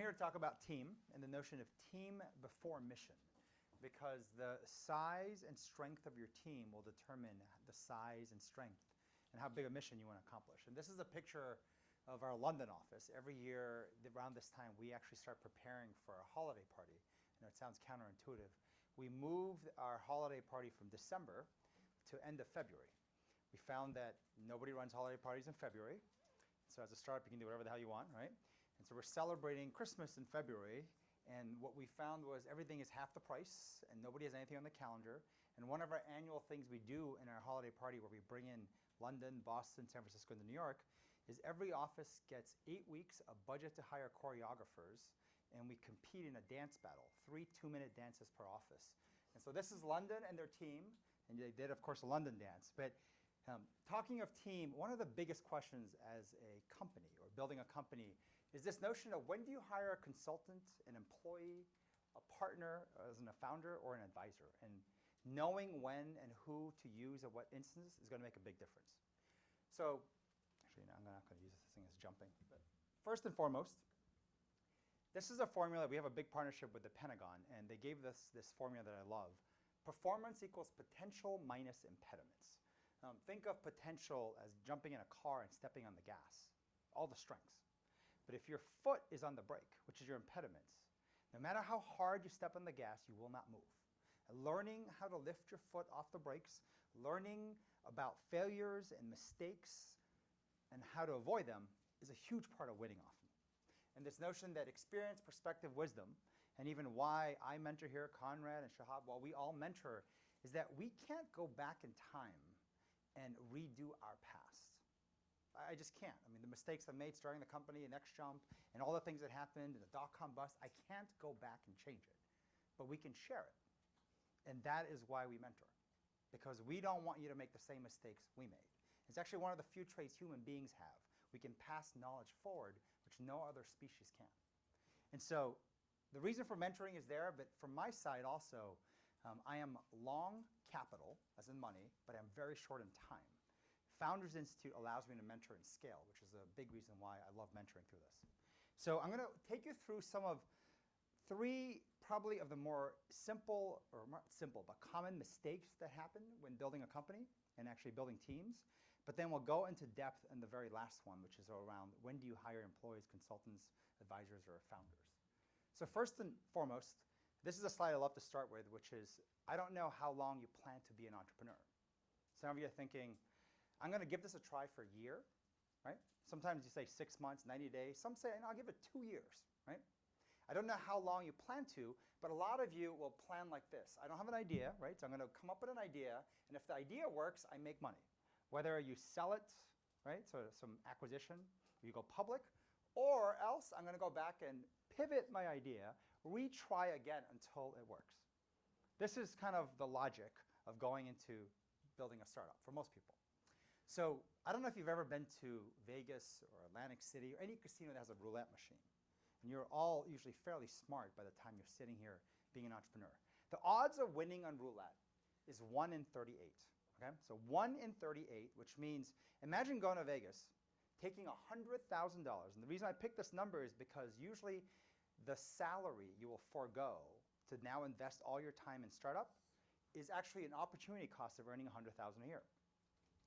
here to talk about team and the notion of team before mission, because the size and strength of your team will determine the size and strength and how big a mission you want to accomplish. And this is a picture of our London office. Every year around this time, we actually start preparing for a holiday party. I know it sounds counterintuitive. We moved our holiday party from December to end of February. We found that nobody runs holiday parties in February. So as a startup, you can do whatever the hell you want, right? And so we're celebrating Christmas in February. And what we found was everything is half the price, and nobody has anything on the calendar. And one of our annual things we do in our holiday party, where we bring in London, Boston, San Francisco, and New York, is every office gets 8 weeks of budget to hire choreographers, and we compete in a dance battle, 3 2-minute dances per office. And so this is London and their team, and they did, of course, a London dance. But talking of team, one of the biggest questions as a company or building a company is this notion of when do you hire a consultant, an employee, a partner, as a founder, or an advisor? And knowing when and who to use at what instance is going to make a big difference. So actually, no, I'm not going to use this thing as jumping. But first and foremost, this is a formula. We have a big partnership with the Pentagon, and they gave us this formula that I love. Performance equals potential minus impediments. Think of potential as jumping in a car and stepping on the gas, all the strengths. But if your foot is on the brake, which is your impediments, no matter how hard you step on the gas, you will not move. And learning how to lift your foot off the brakes, learning about failures and mistakes and how to avoid them is a huge part of winning often. And this notion that experience, perspective, wisdom, and even why I mentor here, Conrad and Shahab, while we all mentor, is that we can't go back in time and redo our past. I just can't. I mean, the mistakes I made starting the company, Next Jump, and all the things that happened, and the dot-com bust, I can't go back and change it. But we can share it. And that is why we mentor, because we don't want you to make the same mistakes we made. It's actually one of the few traits human beings have. We can pass knowledge forward, which no other species can. And so the reason for mentoring is there, but from my side also, I am long capital, as in money, but I'm very short in time. Founders Institute allows me to mentor and scale, which is a big reason why I love mentoring through this. So I'm going to take you through some of 3 probably of the more simple, or not simple, but common mistakes that happen when building a company and actually building teams. But then we'll go into depth in the very last one, which is around when do you hire employees, consultants, advisors, or founders. So first and foremost, this is a slide I love to start with, which is I don't know how long you plan to be an entrepreneur. Some of you are thinking, I'm going to give this a try for a year, right? Sometimes you say 6 months, 90 days. Some say, no, I'll give it 2 years, right? I don't know how long you plan to, but a lot of you will plan like this. I don't have an idea, right? So I'm going to come up with an idea, and if the idea works, I make money. Whether you sell it, right, so some acquisition, or you go public, or else I'm going to go back and pivot my idea, retry again until it works. This is kind of the logic of going into building a startup for most people. So I don't know if you've ever been to Vegas or Atlantic City or any casino that has a roulette machine. And you're all usually fairly smart by the time you're sitting here being an entrepreneur. The odds of winning on roulette is 1 in 38. Okay? So 1 in 38, which means imagine going to Vegas, taking $100,000. And the reason I picked this number is because usually the salary you will forego to now invest all your time in startup is actually an opportunity cost of earning $100,000 a year.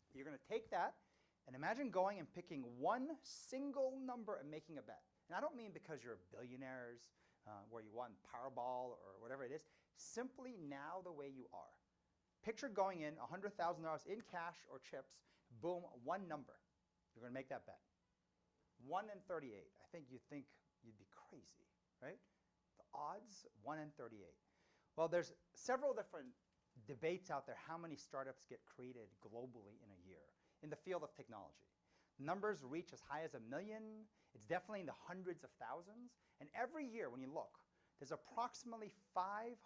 You're going to take that and imagine going and picking one single number and making a bet. And I don't mean because you're billionaires where you won Powerball or whatever it is. Simply now the way you are. Picture going in $100,000 in cash or chips, boom, one number. You're going to make that bet. 1 in 38. I think you'd be crazy, right? The odds, 1 in 38. Well, there's several different debates out there how many startups get created globally in a year in the field of technology. Numbers reach as high as 1 million. It's definitely in the hundreds of thousands. And every year when you look, there's approximately 500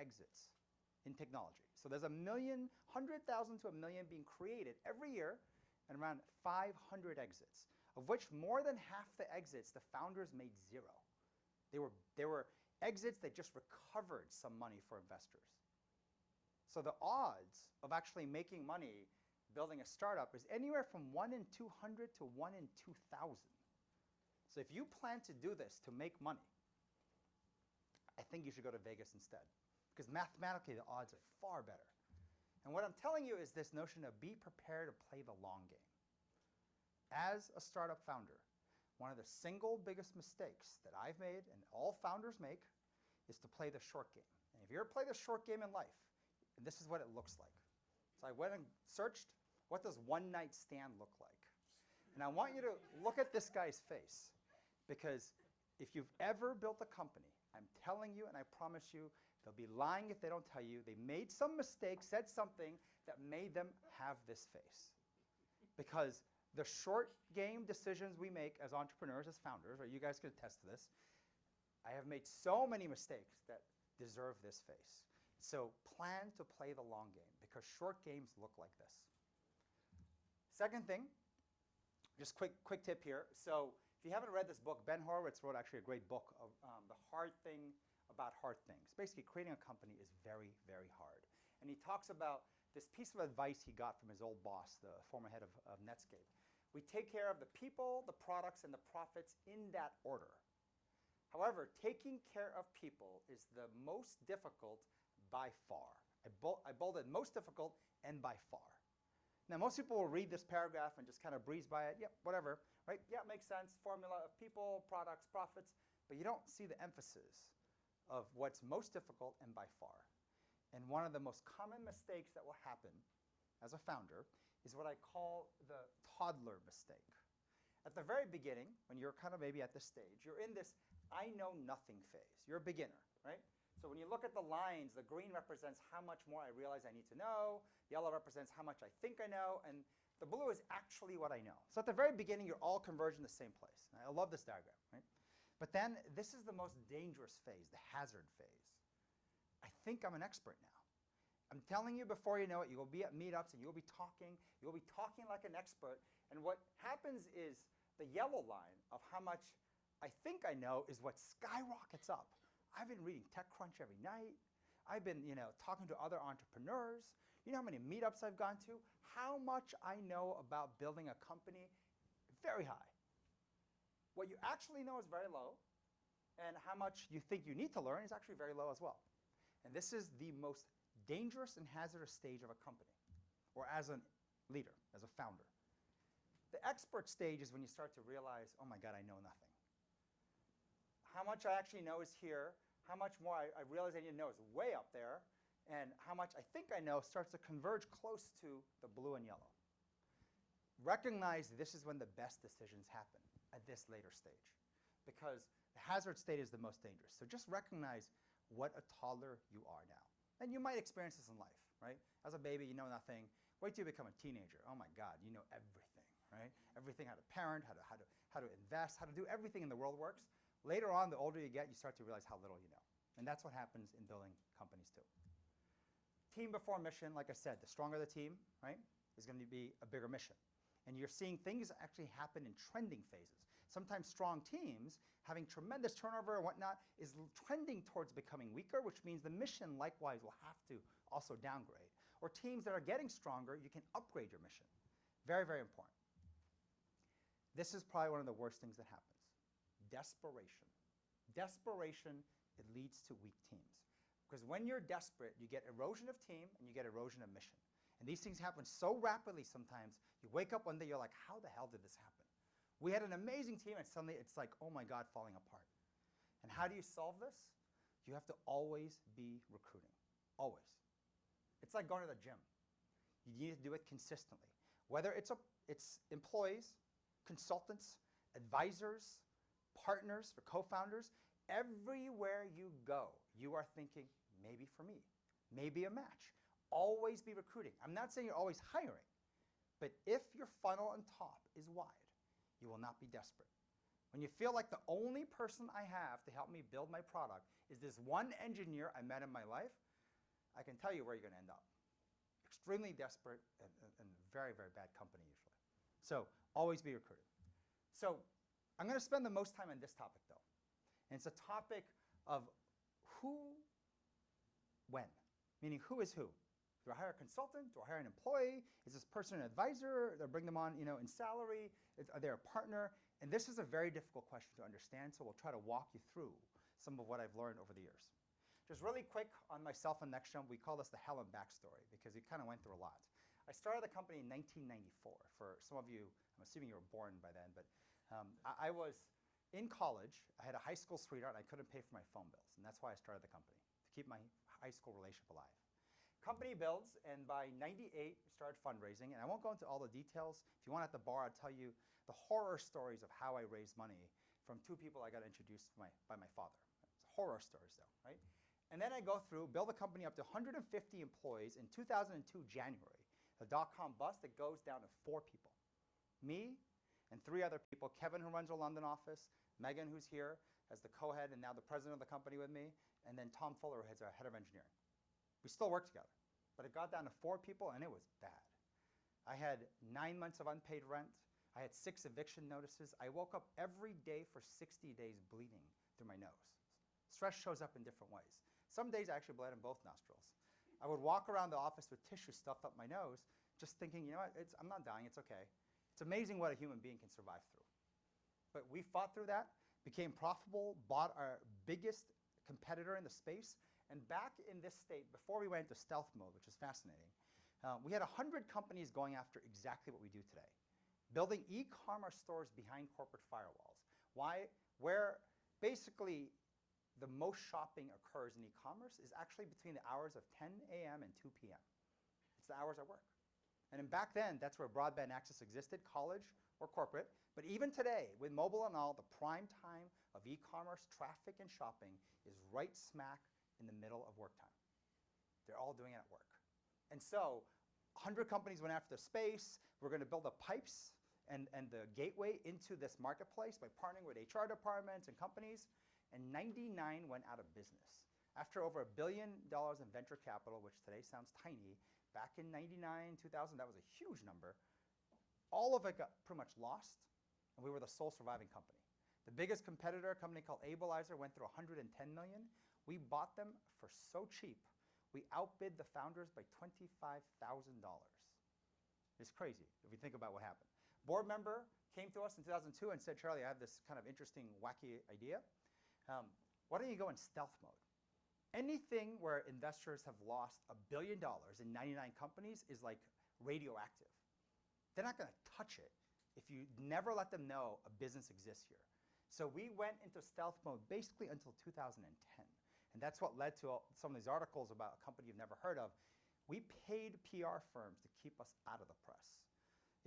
exits in technology. So there's 100,000 to 1 million being created every year and around 500 exits, of which more than half the exits the founders made zero. They were exits that just recovered some money for investors. So the odds of actually making money building a startup is anywhere from 1 in 200 to 1 in 2,000. So if you plan to do this to make money, I think you should go to Vegas instead, because mathematically the odds are far better. And what I'm telling you is this notion of be prepared to play the long game. As a startup founder, one of the single biggest mistakes that I've made and all founders make is to play the short game. And if you ever play the short game in life, this is what it looks like. So I went and searched, what does one night stand look like? And I want you to look at this guy's face, because if you've ever built a company, I'm telling you, and I promise you, they'll be lying if they don't tell you, they made some mistake, said something that made them have this face. Because the short game decisions we make as entrepreneurs, as founders, right, you guys can attest to this, I have made so many mistakes that deserve this face. So plan to play the long game, because short games look like this. Second thing, just quick tip here. So if you haven't read this book, Ben Horowitz wrote actually a great book of The Hard Thing About Hard Things. Basically, creating a company is very, very hard. And he talks about this piece of advice he got from his old boss, the former head of Netscape. We take care of the people, the products, and the profits in that order. However, taking care of people is the most difficult by far. I bolded most difficult and by far. Now, most people will read this paragraph and just kind of breeze by it. Yep, whatever, right? Yeah, makes sense. Formula of people, products, profits. But you don't see the emphasis of what's most difficult and by far. And one of the most common mistakes that will happen as a founder is what I call the toddler mistake. At the very beginning, when you're kind of maybe at this stage, you're in this I know nothing phase. You're a beginner, right? So when you look at the lines, the green represents how much more I realize I need to know. Yellow represents how much I think I know. And the blue is actually what I know. So at the very beginning, you're all converging the same place. And I love this diagram, right? But then this is the most dangerous phase, the hazard phase. I think I'm an expert now. I'm telling you before you know it, you'll be at meetups and you'll be talking like an expert. And what happens is the yellow line of how much I think I know is what skyrockets up. I've been reading TechCrunch every night. I've been, talking to other entrepreneurs. You know how many meetups I've gone to? How much I know about building a company? Very high. What you actually know is very low, and how much you think you need to learn is actually very low as well. And this is the most dangerous and hazardous stage of a company, or as a leader, as a founder. The expert stage is when you start to realize, oh my God, I know nothing. How much I actually know is here. How much more I realize I need to know is way up there. And how much I think I know starts to converge close to the blue and yellow. Recognize this is when the best decisions happen, at this later stage. Because the hazard state is the most dangerous. So just recognize what a toddler you are now. And you might experience this in life, right? As a baby, you know nothing. Wait till you become a teenager. Oh my God, you know everything, right? Everything, how to parent, how to invest, how to do everything in the world works. Later on, the older you get, you start to realize how little you know. And that's what happens in building companies too. Team before mission, like I said, the stronger the team, right, is going to be a bigger mission. And you're seeing things actually happen in trending phases. Sometimes strong teams, having tremendous turnover and whatnot, is trending towards becoming weaker, which means the mission likewise will have to also downgrade. Or teams that are getting stronger, you can upgrade your mission. Very, very important. This is probably one of the worst things that happens. Desperation. Desperation, it leads to weak teams. Because when you're desperate, you get erosion of team and you get erosion of mission. And these things happen so rapidly sometimes, you wake up one day, you're like, how the hell did this happen? We had an amazing team and suddenly it's like, oh my God, falling apart. And how do you solve this? You have to always be recruiting. Always. It's like going to the gym. You need to do it consistently. Whether it's employees, consultants, advisors, partners, or co-founders, everywhere you go, you are thinking, maybe for me, maybe a match. Always be recruiting. I'm not saying you're always hiring, but if your funnel on top is wide, you will not be desperate. When you feel like the only person I have to help me build my product is this one engineer I met in my life, I can tell you where you're going to end up. Extremely desperate and very, very bad company usually. So always be recruiting. So I'm going to spend the most time on this topic though. And it's a topic of who, when. Meaning who is who? Do I hire a consultant? Do I hire an employee? Is this person an advisor? Do I bring them on in salary? Are they a partner? And this is a very difficult question to understand, so we'll try to walk you through some of what I've learned over the years. Just really quick on myself and NextJump, we call this the hell and back story because we kind of went through a lot. I started the company in 1994. For some of you, I'm assuming you were born by then, but I was in college. I had a high school sweetheart, and I couldn't pay for my phone bills, and that's why I started the company, to keep my high school relationship alive. Company builds, and by 98, we started fundraising, and I won't go into all the details. If you want at the bar, I'll tell you the horror stories of how I raised money from two people I got introduced by my father. It's horror stories though, right? And then I go through, build the company up to 150 employees. In 2002, January, the dot-com bust, it goes down to 4 people. Me and 3 other people, Kevin, who runs our London office, Megan, who's here as the co-head and now the president of the company with me, and then Tom Fuller, who's our head of engineering. We still work together, but it got down to 4 people, and it was bad. I had 9 months of unpaid rent. I had 6 eviction notices. I woke up every day for 60 days bleeding through my nose. Stress shows up in different ways. Some days I actually bled in both nostrils. I would walk around the office with tissue stuffed up my nose, just thinking, you know what, I'm not dying, it's okay. It's amazing what a human being can survive through. But we fought through that, became profitable, bought our biggest competitor in the space, and back in this state, before we went into stealth mode, which is fascinating, we had 100 companies going after exactly what we do today. Building e-commerce stores behind corporate firewalls. Where basically the most shopping occurs in e-commerce is actually between the hours of 10 a.m. and 2 p.m. It's the hours I work. And back then, that's where broadband access existed, college or corporate. But even today, with mobile and all, the prime time of e-commerce, traffic, and shopping is right smack in the middle of work time. They're all doing it at work. And so 100 companies went after the space. We're going to build the pipes and the gateway into this marketplace by partnering with HR departments and companies. And 99 went out of business. After over $1 billion in venture capital, which today sounds tiny, back in 99, 2000, that was a huge number. All of it got pretty much lost, and we were the sole surviving company. The biggest competitor, a company called Abilizer, went through $110 million. We bought them for so cheap, we outbid the founders by $25,000. It's crazy if you think about what happened. Board member came to us in 2002 and said, Charlie, I have this kind of interesting, wacky idea. Why don't you go in stealth mode? Anything where investors have lost $1 billion in 99 companies is like radioactive. They're not going to touch it if you never let them know a business exists here. So we went into stealth mode basically until 2010. And that's what led to some of these articles about a company you've never heard of. We paid PR firms to keep us out of the press.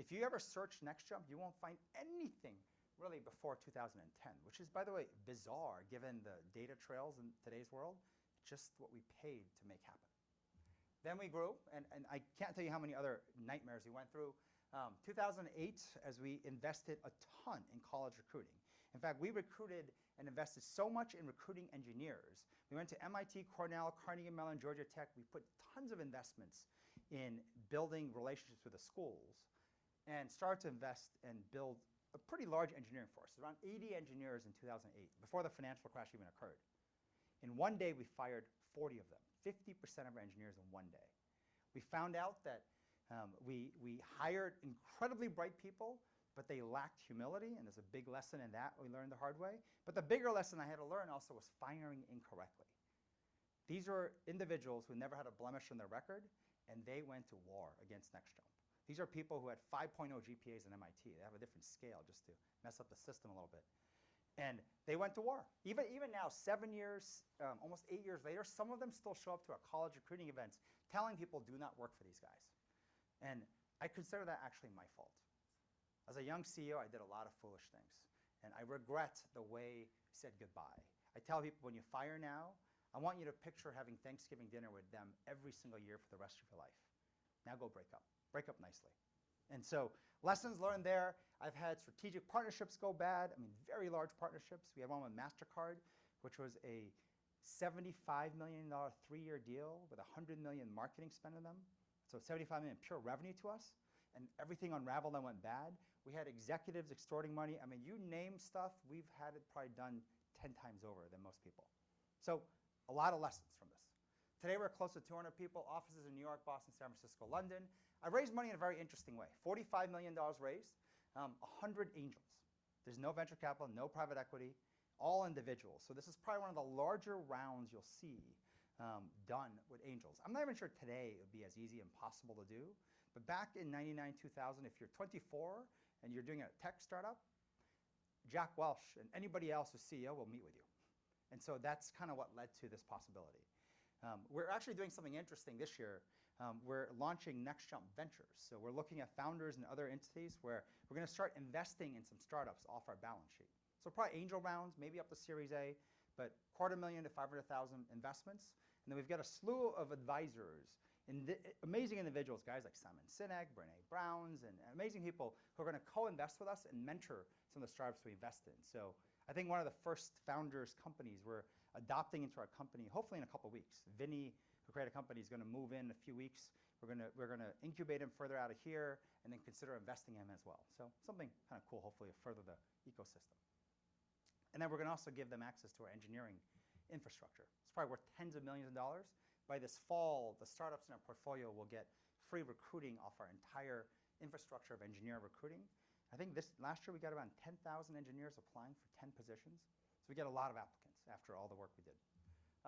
If you ever search NextJump, you won't find anything really before 2010, which is, by the way, bizarre given the data trails in today's world, just what we paid to make happen. Then we grew, and I can't tell you how many other nightmares we went through. 2008, as we invested a ton in college recruiting. In fact, we recruited and invested so much in recruiting engineers. We went to MIT, Cornell, Carnegie Mellon, Georgia Tech. We put tons of investments in building relationships with the schools and started to invest and build a pretty large engineering force, around 80 engineers in 2008, before the financial crash even occurred. In one day, we fired 40 of them, 50% of our engineers in one day. We found out that we hired incredibly bright people, but they lacked humility, and there's a big lesson in that we learned the hard way. But the bigger lesson I had to learn also was firing incorrectly. These were individuals who never had a blemish on their record, and they went to war against NextJump. These are people who had 5.0 GPAs in MIT. They have a different scale just to mess up the system a little bit. And they went to war. Even now, 7 years, almost 8 years later, some of them still show up to our college recruiting events telling people, do not work for these guys. And I consider that actually my fault. As a young CEO, I did a lot of foolish things. And I regret the way I said goodbye. I tell people, when you fire now, I want you to picture having Thanksgiving dinner with them every single year for the rest of your life. Now go break up. Break up nicely. And so lessons learned there. I've had strategic partnerships go bad. I mean, very large partnerships. We had one with MasterCard, which was a $75 million 3-year deal with $100 million marketing spend on them. So $75 million pure revenue to us. And everything unraveled and went bad. We had executives extorting money. I mean, you name stuff, we've had it probably done 10 times over than most people. So a lot of lessons from this. Today we're close to 200 people, offices in New York, Boston, San Francisco, London. I raised money in a very interesting way. $45 million raised, 100 angels. There's no venture capital, no private equity, all individuals. So this is probably one of the larger rounds you'll see done with angels. I'm not even sure today it would be as easy and possible to do, but back in 99, 2000, if you're 24 and you're doing a tech startup, Jack Welch and anybody else who's CEO will meet with you. And so that's kind of what led to this possibility. We're actually doing something interesting this year. We're launching Next Jump Ventures. So we're looking at founders and other entities where we're going to start investing in some startups off our balance sheet. So probably angel rounds, maybe up to Series A, but $250,000 to $500,000 investments. And then we've got a slew of advisors, amazing individuals, guys like Simon Sinek, Brene Browns, and amazing people who are going to co-invest with us and mentor some of the startups we invest in. So I think one of the first founders companies we're adopting into our company, hopefully in a couple of weeks. Vinny, who created a company, is going to move in a few weeks. We're going to incubate him further out of here and then consider investing in him as well. So something kind of cool, hopefully, to further the ecosystem. And then we're going to also give them access to our engineering infrastructure. It's probably worth tens of millions of dollars. By this fall, the startups in our portfolio will get free recruiting off our entire infrastructure of engineer recruiting. I think last year we got around 10,000 engineers applying for 10 positions. So we get a lot of applicants after all the work we did.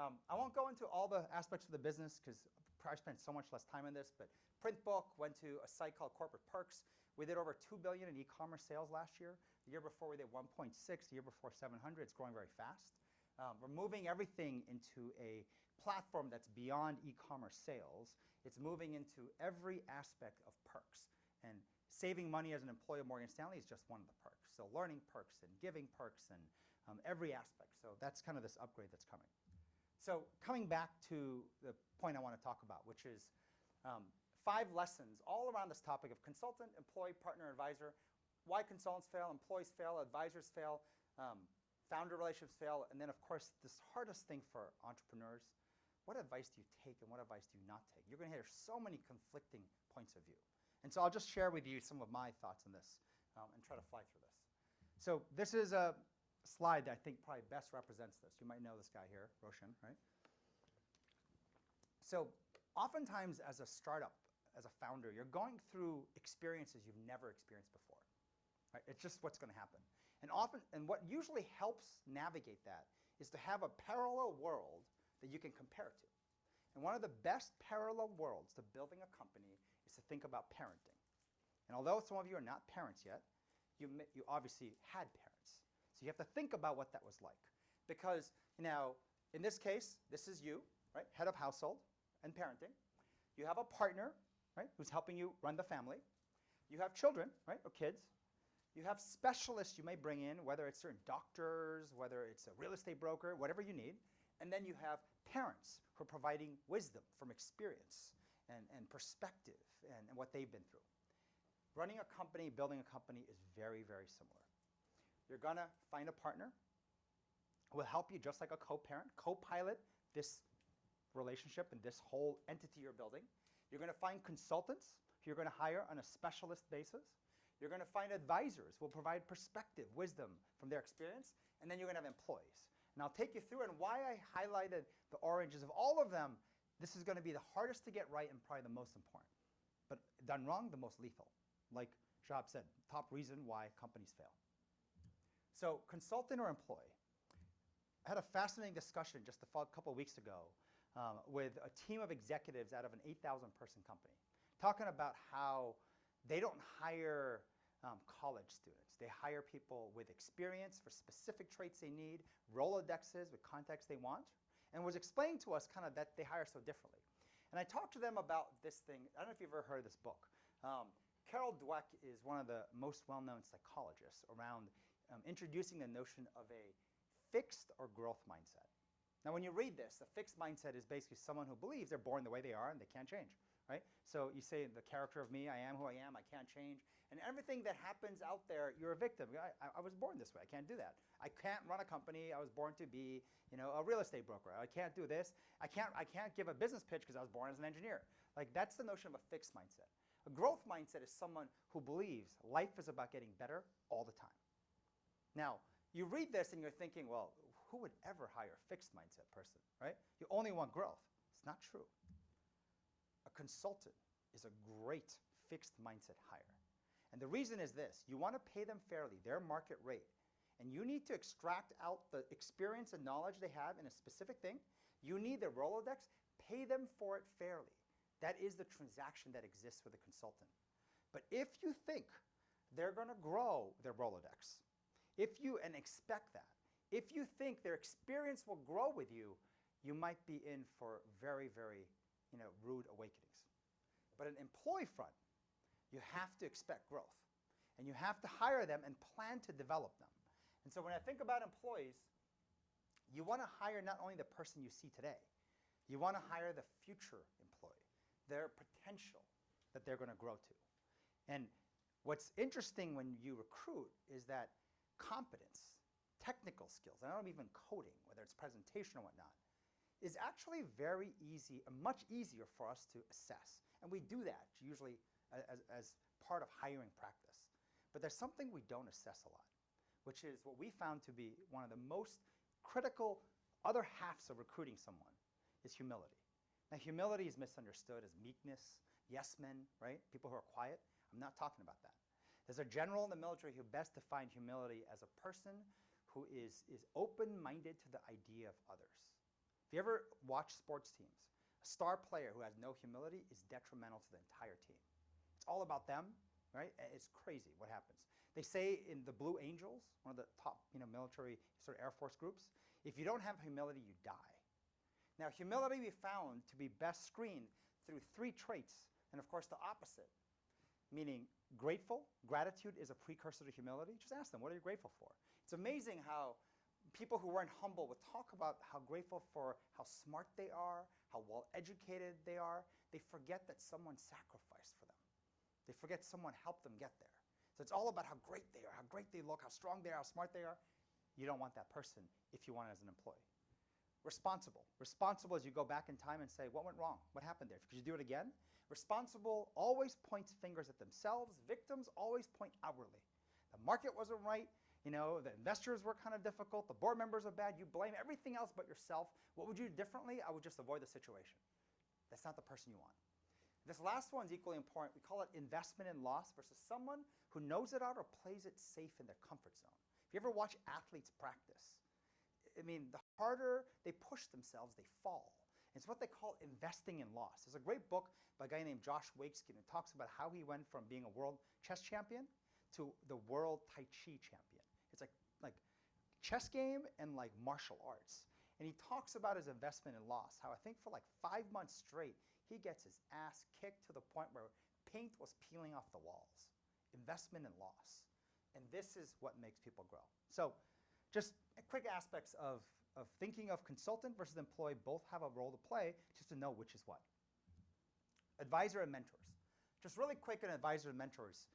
I won't go into all the aspects of the business because I spent so much less time on this, but Printbook went to a site called Corporate Perks. We did over $2 billion in e-commerce sales last year. The year before we did 1.6, the year before 700. It's growing very fast. We're moving everything into a platform that's beyond e-commerce sales. It's moving into every aspect of perks. And saving money as an employee of Morgan Stanley is just one of the perks. So learning perks and giving perks and every aspect. So that's kind of this upgrade that's coming. So coming back to the point I want to talk about, which is 5 lessons all around this topic of consultant, employee, partner, advisor, why consultants fail, employees fail, advisors fail, founder relationships fail, and then of course this hardest thing for entrepreneurs, what advice do you take and what advice do you not take? You're going to hear so many conflicting points of view. And so I'll just share with you some of my thoughts on this and try to fly through this. So this is a slide that I think probably best represents this. You might know this guy here, Roshan, right? So oftentimes as a startup, as a founder, you're going through experiences you've never experienced before. Right? It's just what's going to happen. And what usually helps navigate that is to have a parallel world that you can compare to. And one of the best parallel worlds to building a company is to think about parenting. And although some of you are not parents yet, you obviously had parents. So you have to think about what that was like. Because now, in this case, this is you, right? Head of household and parenting. You have a partner, right, who's helping you run the family. You have children, right, or kids. You have specialists you may bring in, whether it's certain doctors, whether it's a real estate broker, whatever you need. And then you have parents who are providing wisdom from experience and perspective and what they've been through. Running a company, building a company is very, very similar. You're going to find a partner who will help you just like a co-parent, co-pilot this relationship and this whole entity you're building. You're going to find consultants who you're going to hire on a specialist basis. You're going to find advisors who will provide perspective, wisdom from their experience, and then you're going to have employees. And I'll take you through and why I highlighted the oranges of all of them. This is going to be the hardest to get right and probably the most important. But done wrong, the most lethal. Like Shahab said, top reason why companies fail. So consultant or employee. I had a fascinating discussion just a couple of weeks ago with a team of executives out of an 8,000-person company, talking about how they don't hire college students. They hire people with experience for specific traits they need, Rolodexes with context they want, and was explaining to us kind of that they hire so differently. And I talked to them about this thing. I don't know if you've ever heard of this book. Carol Dweck is one of the most well-known psychologists around introducing the notion of a fixed or growth mindset. Now, when you read this, the fixed mindset is basically someone who believes they're born the way they are and they can't change. Right? So you say the character of me, I am who I am, I can't change. And everything that happens out there, you're a victim. I was born this way. I can't do that. I can't run a company. I was born to be, a real estate broker. I can't do this. I can't give a business pitch because I was born as an engineer. Like that's the notion of a fixed mindset. A growth mindset is someone who believes life is about getting better all the time. Now, you read this and you're thinking, well, who would ever hire a fixed mindset person, right? You only want growth. It's not true. A consultant is a great fixed mindset hire. And the reason is this. You want to pay them fairly, their market rate. And you need to extract out the experience and knowledge they have in a specific thing. You need their Rolodex. Pay them for it fairly. That is the transaction that exists with a consultant. But if you think they're going to grow their Rolodex, and expect that, if you think their experience will grow with you, you might be in for very, very rude awakenings. But an employee front, you have to expect growth. And you have to hire them and plan to develop them. And so when I think about employees, you want to hire not only the person you see today, you want to hire the future employee, their potential that they're going to grow to. And what's interesting when you recruit is that competence, technical skills, and I don't even coding, whether it's presentation or whatnot, is actually very easy, much easier for us to assess. And we do that usually as part of hiring practice. But there's something we don't assess a lot, which is what we found to be one of the most critical other halves of recruiting someone is humility. Now, humility is misunderstood as meekness, yes men, right? People who are quiet. I'm not talking about that. There's a general in the military who best defined humility as a person who is open-minded to the idea of others. If you ever watch sports teams, a star player who has no humility is detrimental to the entire team. It's all about them, right? It's crazy what happens. They say in the Blue Angels, one of the top military sort of Air Force groups, if you don't have humility, you die. Now, humility we found to be best screened through 3 traits, and of course the opposite, meaning grateful. Gratitude is a precursor to humility. Just ask them, what are you grateful for? It's amazing how people who weren't humble would talk about how grateful for how smart they are, how well-educated they are. They forget that someone sacrificed for them. They forget someone helped them get there. So it's all about how great they are, how great they look, how strong they are, how smart they are. You don't want that person if you want it as an employee. Responsible. Responsible is you go back in time and say, what went wrong? What happened there? Could you do it again? Responsible always points fingers at themselves. Victims always point outwardly. The market wasn't right. The investors were kind of difficult. The board members are bad. You blame everything else but yourself. What would you do differently? I would just avoid the situation. That's not the person you want. This last one's equally important. We call it investment in loss versus someone who knows it out or plays it safe in their comfort zone. If you ever watch athletes practice, the harder they push themselves, they fall. It's what they call investing in loss. There's a great book by a guy named Josh Waitzkin that talks about how he went from being a world chess champion to the world Tai Chi champion. It's like chess game and like martial arts. And he talks about his investment in loss, how I think for like 5 months straight, he gets his ass kicked to the point where paint was peeling off the walls. Investment in loss. And this is what makes people grow. So just quick aspects of thinking of consultant versus employee both have a role to play, just to know which is what. Advisor and mentors. Just really quick on advisor and mentors.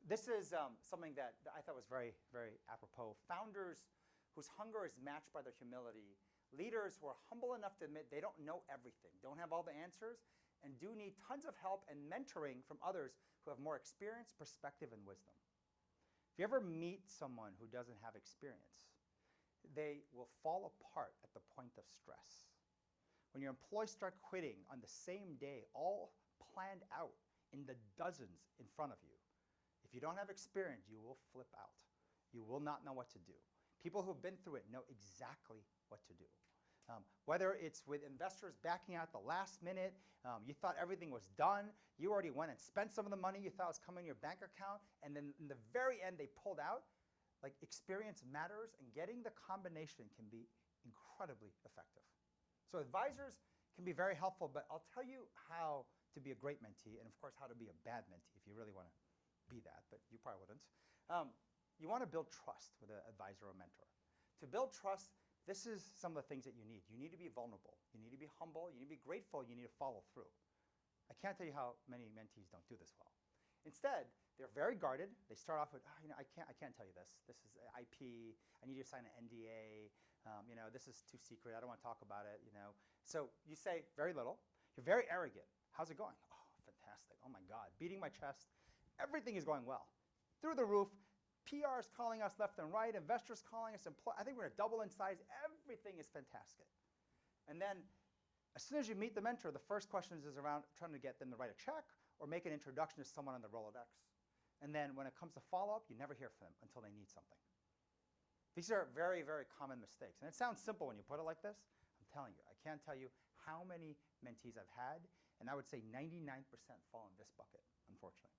This is something that I thought was very, very apropos. Founders whose hunger is matched by their humility. Leaders who are humble enough to admit they don't know everything, don't have all the answers, and do need tons of help and mentoring from others who have more experience, perspective, and wisdom. If you ever meet someone who doesn't have experience, they will fall apart at the point of stress. When your employees start quitting on the same day, all planned out in the dozens in front of you, if you don't have experience, you will flip out. You will not know what to do. People who have been through it know exactly what to do. Whether it's with investors backing out the last minute, you thought everything was done, you already went and spent some of the money you thought was coming in your bank account, and then in the very end they pulled out. Like, experience matters, and getting the combination can be incredibly effective. So advisors can be very helpful, but I'll tell you how to be a great mentee, and of course how to be a bad mentee if you really want to be that, but you probably wouldn't. You want to build trust with an advisor or mentor. To build trust, this is some of the things that you need. You need to be vulnerable. You need to be humble. You need to be grateful. You need to follow through. I can't tell you how many mentees don't do this well. Instead, they're very guarded. They start off with, I can't tell you this. This is IP. I need you to sign an NDA. This is too secret. I don't want to talk about it. So you say very little. You're very arrogant. How's it going? Oh, fantastic. Oh my God. Beating my chest. Everything is going well. Through the roof. PR is calling us left and right. Investors calling us. I think we're going to double in size. Everything is fantastic. And then as soon as you meet the mentor, the first question is around trying to get them to write a check or make an introduction to someone on the Rolodex. And then when it comes to follow-up, you never hear from them until they need something. These are very, very common mistakes. And it sounds simple when you put it like this. I'm telling you, I can't tell you how many mentees I've had, and I would say 99% fall in this bucket, unfortunately.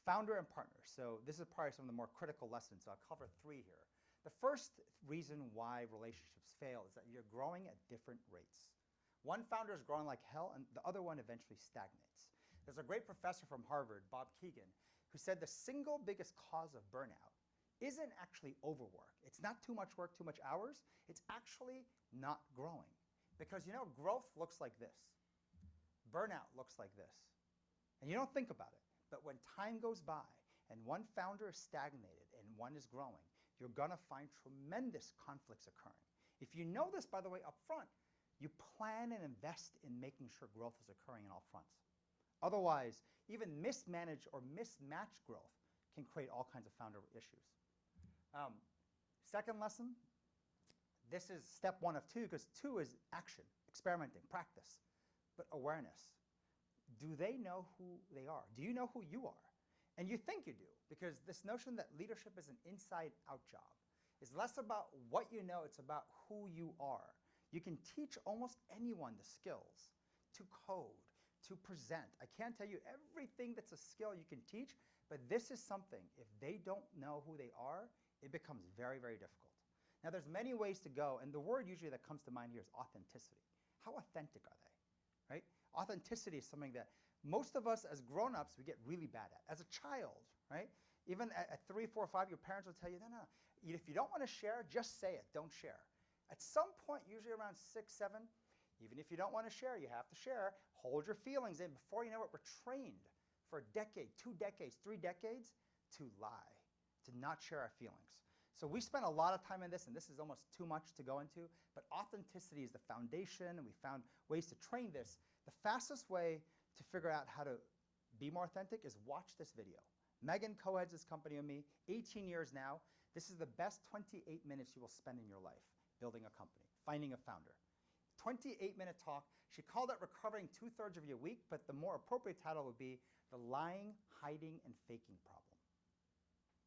Founder and partner. So this is probably some of the more critical lessons. So I'll cover 3 here. The first reason why relationships fail is that you're growing at different rates. One founder is growing like hell, and the other one eventually stagnates. There's a great professor from Harvard, Bob Keegan, who said the single biggest cause of burnout isn't actually overwork. It's not too much work, too much hours. It's actually not growing. Because growth looks like this. Burnout looks like this. And you don't think about it. But when time goes by and one founder is stagnated and one is growing, you're going to find tremendous conflicts occurring. If you know this, by the way, up front, you plan and invest in making sure growth is occurring in all fronts. Otherwise, even mismanaged or mismatched growth can create all kinds of founder issues. Second lesson, this is step 1 of 2, because 2 is action, experimenting, practice, but awareness. Do they know who they are? Do you know who you are? And you think you do, because this notion that leadership is an inside-out job is less about what you know, it's about who you are. You can teach almost anyone the skills to code, to present. I can't tell you everything that's a skill you can teach, but this is something, if they don't know who they are, it becomes very, very difficult. Now, there's many ways to go, and the word usually that comes to mind here is authenticity. How authentic are they, right? Authenticity is something that most of us as grown-ups, we get really bad at. As a child, right? Even at 3, 4, 5, your parents will tell you, no. If you don't want to share, just say it. Don't share. At some point, usually around 6, 7, even if you don't want to share, you have to share. Hold your feelings in. Before you know it, we're trained for a decade, 2 decades, 3 decades to lie, to not share our feelings. So we spent a lot of time in this, and this is almost too much to go into, but authenticity is the foundation, and we found ways to train this. The fastest way to figure out how to be more authentic is watch this video. Megan co-heads this company with me, 18 years now. This is the best 28 minutes you will spend in your life building a company, finding a founder. 28-minute talk. She called it Recovering 2/3 of your week, but the more appropriate title would be The Lying, Hiding, and Faking Problem.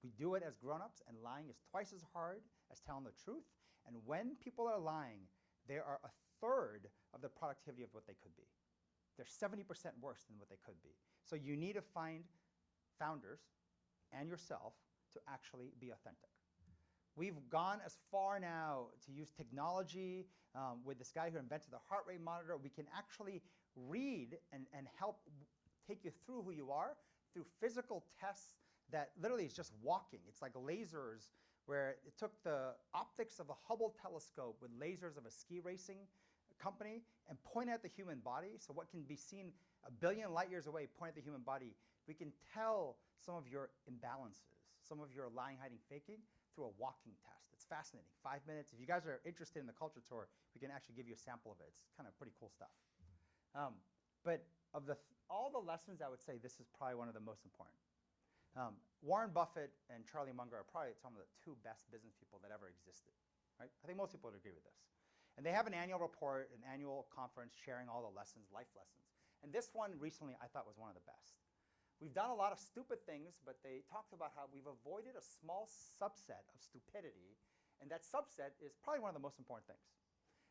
We do it as grown-ups, and lying is twice as hard as telling the truth. And when people are lying, they are 1/3 of the productivity of what they could be. They're 70% worse than what they could be. So you need to find founders and yourself to actually be authentic. We've gone as far now to use technology with this guy who invented the heart rate monitor. We can actually read and help take you through who you are through physical tests that literally is just walking. It's like lasers, where it took the optics of a Hubble telescope with lasers of a ski racing company and pointed at the human body. So what can be seen 1 billion light years away, point at the human body. We can tell some of your imbalances, some of your lying, hiding, faking through a walking test. It's fascinating. 5 minutes. If you guys are interested in the culture tour, we can actually give you a sample of it. It's kind of pretty cool stuff. But of all the lessons, I would say this is probably one of the most important. Warren Buffett and Charlie Munger are probably some of the 2 best business people that ever existed. Right? I think most people would agree with this. And they have an annual report, an annual conference sharing all the lessons, life lessons. And this one recently I thought was one of the best. We've done a lot of stupid things, but they talked about how we've avoided a small subset of stupidity, and that subset is probably one of the most important things.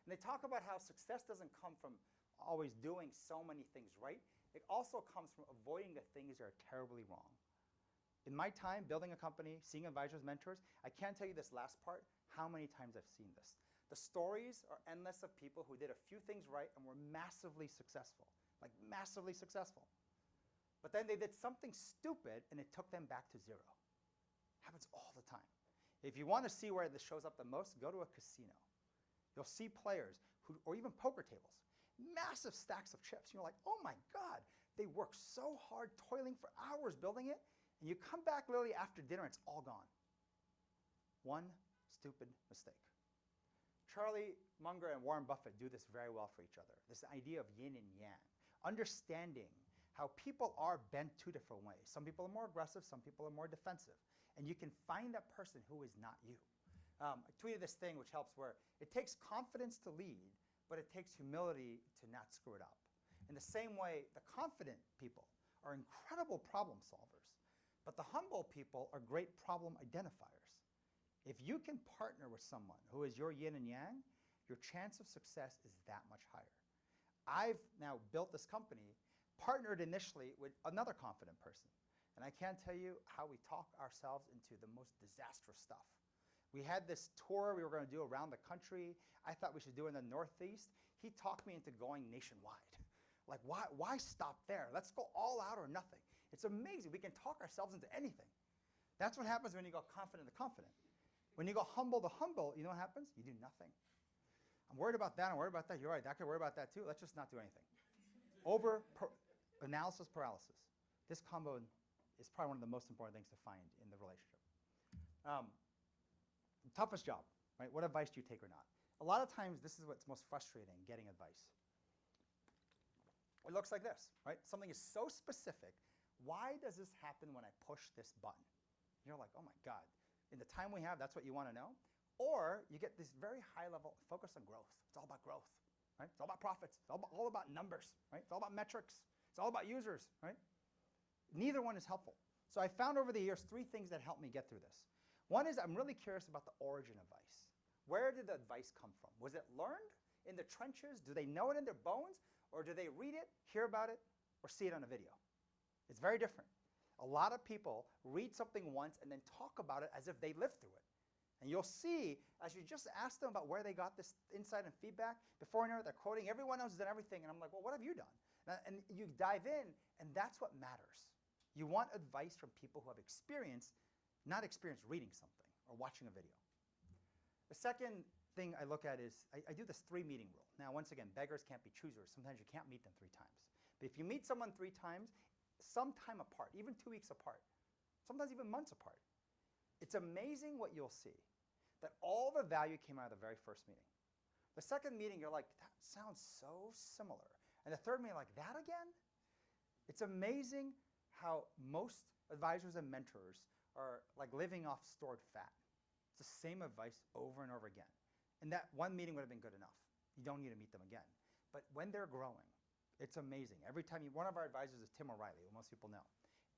And they talk about how success doesn't come from always doing so many things right. It also comes from avoiding the things that are terribly wrong. In my time building a company, seeing advisors, mentors, I can't tell you this last part, how many times I've seen this. The stories are endless of people who did a few things right and were massively successful, like massively successful. But then they did something stupid and it took them back to 0. Happens all the time. If you want to see where this shows up the most, go to a casino. You'll see players or even poker tables, massive stacks of chips. You're like, oh my God, they worked so hard, toiling for hours building it, and you come back literally after dinner, it's all gone. One stupid mistake. Charlie Munger and Warren Buffett do this very well for each other. This idea of yin and yang, understanding how people are bent 2 different ways. Some people are more aggressive, some people are more defensive. And you can find that person who is not you. I tweeted this thing which helps where it takes confidence to lead, but it takes humility to not screw it up. In the same way, the confident people are incredible problem solvers. But the humble people are great problem identifiers. If you can partner with someone who is your yin and yang, your chance of success is that much higher. I've now built this company, partnered initially with another confident person. And I can't tell you how we talk ourselves into the most disastrous stuff. We had this tour we were going to do around the country. I thought we should do it in the Northeast. He talked me into going nationwide. Like, why stop there? Let's go all out or nothing. It's amazing. We can talk ourselves into anything. That's what happens when you go confident to confident. When you go humble to humble, you know what happens? You do nothing. I'm worried about that. I'm worried about that. You're right. I could worry about that too. Let's just not do anything. Analysis paralysis. This combo is probably one of the most important things to find in the relationship. Toughest job, right? What advice do you take or not? A lot of times, this is what's most frustrating, getting advice. It looks like this, right? Something is so specific. Why does this happen when I push this button? You're like, oh my God. In the time we have, that's what you want to know? Or you get this very high level focus on growth. It's all about growth, right? It's all about profits. It's all about numbers, right? It's all about metrics. It's all about users, right? Neither one is helpful. So I found over the years 3 things that helped me get through this. One is I'm really curious about the origin of advice. Where did the advice come from? Was it learned in the trenches? Do they know it in their bones? Or do they read it, hear about it, or see it on a video? It's very different. A lot of people read something once and then talk about it as if they lived through it. And you'll see, as you just ask them about where they got this insight and feedback, before you know it, they're quoting everyone else has done everything, and I'm like, well, what have you done? And you dive in, and that's what matters. You want advice from people who have experience, not experience reading something or watching a video. The second thing I look at is, I do this 3-meeting rule. Now, once again, beggars can't be choosers. Sometimes you can't meet them 3 times. But if you meet someone 3 times, sometime apart, even 2 weeks apart, sometimes even months apart, it's amazing what you'll see, that all the value came out of the very first meeting. The second meeting, you're like, that sounds so similar. And the third meeting, like, that again? It's amazing how most advisors and mentors are like living off stored fat. It's the same advice over and over again. And that one meeting would have been good enough. You don't need to meet them again. But when they're growing, it's amazing. Every time one of our advisors is Tim O'Reilly, who most people know.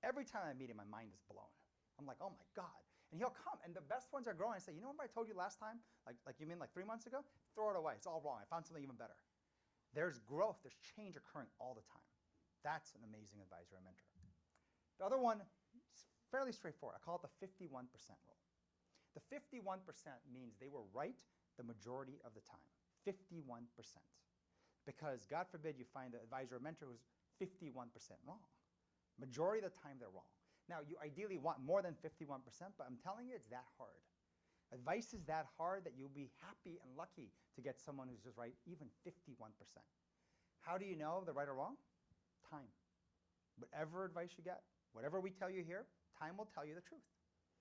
Every time I meet him, my mind is blown. I'm like, oh my God. And he'll come, and the best ones are growing. I say, you know what I told you last time? Like you mean like 3 months ago? Throw it away. It's all wrong. I found something even better. There's growth. There's change occurring all the time. That's an amazing advisor and mentor. The other one is fairly straightforward. I call it the 51% rule. The 51% means they were right the majority of the time. 51%. Because God forbid you find an advisor or mentor who's 51% wrong. Majority of the time they're wrong. Now, you ideally want more than 51%, but I'm telling you, it's that hard. Advice is that hard that you'll be happy and lucky to get someone who's just right, even 51%. How do you know they're right or wrong? Time. Whatever advice you get, whatever we tell you here, time will tell you the truth.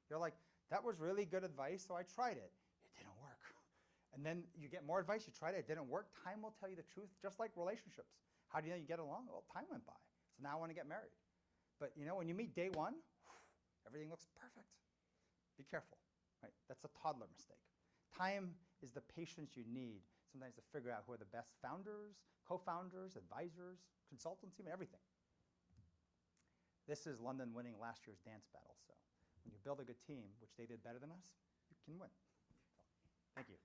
You're like, that was really good advice, so I tried it. It didn't work. And then you get more advice, you tried it, it didn't work. Time will tell you the truth, just like relationships. How do you know you get along? Well, time went by. So now I want to get married. But you know, when you meet day 1, everything looks perfect. Be careful, right? That's a toddler mistake. Time is the patience you need sometimes to figure out who are the best founders, co-founders, advisors, consultants, even everything. This is London winning last year's dance battle. So when you build a good team, which they did better than us, you can win. So, thank you.